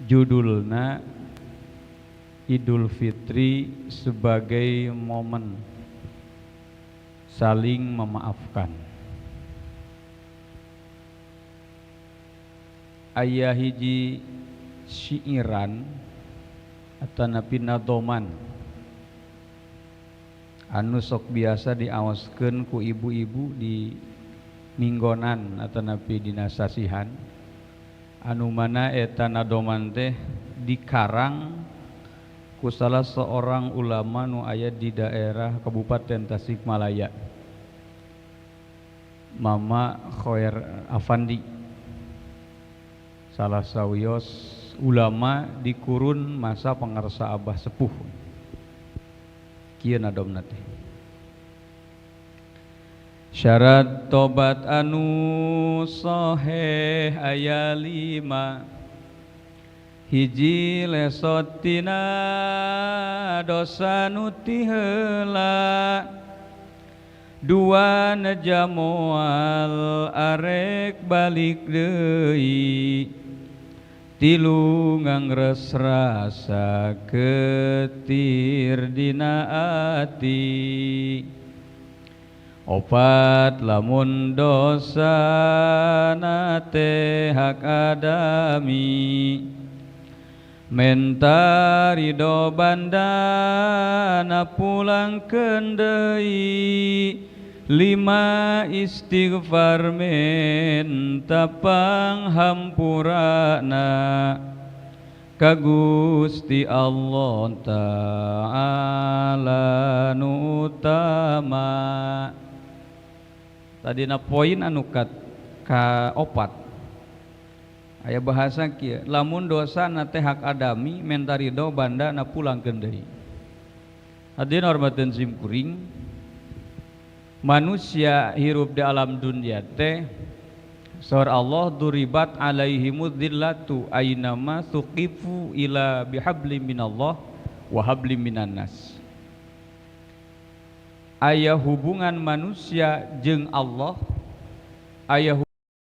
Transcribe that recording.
Judulna Idul Fitri sebagai momen saling memaafkan. Aya hiji syiiran atau napi nadoman anu sok biasa diawaskeun ku ibu-ibu di minggonan atau napi dina sasihan, anu mana eta nadoman teh dikarang ku salah seorang ulama nu aya di daerah Kabupaten Tasikmalaya, Mama Khoer Afandi, salah sawios ulama di kurun masa pangarsa Abah Sepuh. Kieu nadomna teh. Syarat tobat anu sahih aya 5, hiji lesot tina dosa nu ti heula, 2 neja moal arek balik deui, 3 ngangres rasa ketir dina ati, 4 lamun dosa nate hak adami, menta ridho bandana pulangkeun deui, 5 istighfar menta panghampurana ka Gusti Allah Ta'ala nu utama. Tadina poin anu ka 4 aya bahasa kieu, lamun dosa na teh hak adami menta ridho bandana pulangkeun deui. Hadirin hormateun simkuring, manusia hirup di alam dunia teh saur Allah duribat alaihimud dzillatu ainama suqifu ila bihablim minallah wa hablim minan nas. Aya hubungan manusia jeung Allah, aya